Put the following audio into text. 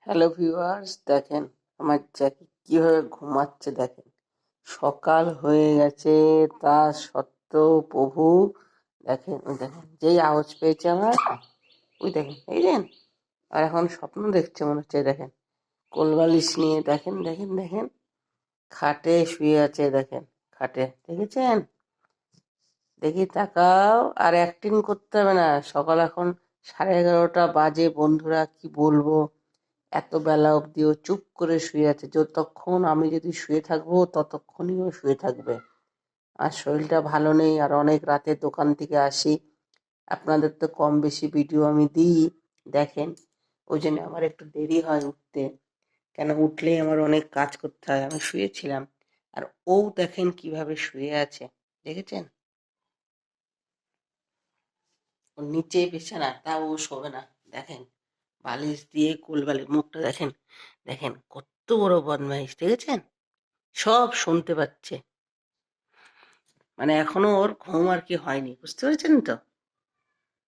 Hello viewers, দেখেন আমার জ্যাকি কিভাবে ঘুমাচ্ছে। দেখেন সকাল হয়ে গেছে, তা সত্ত্বেও প্রভু দেখেন, ওই দেখেন যেই আওয়াজ পেয়েছে আমার, ওই দেখেন এই দেখেন, আর এখন স্বপ্ন দেখছে মনে হচ্ছে। দেখেন কোলবালিশ নিয়ে, দেখেন দেখেন দেখেন খাটে শুয়ে আছে। দেখেন খাটে, দেখেছেন? দেখি তাকাও, আর অ্যাক্টিং করতে হবে না। সকাল এখন 11:30 বাজে। বন্ধুরা কি বলবো, এত বেলা অবধি ও চুপ করে শুয়ে আছে। যতক্ষণ আমি যদি শুয়ে থাকবো ততক্ষণই ও শুয়ে থাকবে। আর শরীরটা ভালো নেই, আর অনেক রাতে দোকান থেকে আসি। আপনাদের তো কম বেশি ভিডিও আমি দিই, দেখেন। ওই জন্য আমার একটু দেরি হয় উঠতে, কেন উঠলেই আমার অনেক কাজ করতে হয়। আমি শুয়েছিলাম, আর ও দেখেন কিভাবে শুয়ে আছে, দেখেছেন? ওর নিচে বিছানা, তা ও শোবে না। দেখেন বালিশ দিয়ে কোলবালিশ, মুখটা দেখেন, দেখেন কত বড় বদমাইশ, দেখেছেন? সব শুনতে পাচ্ছে। মানে এখনো ওর ঘুম আর কি হয়নি, বুঝতে পেরেছেন তো?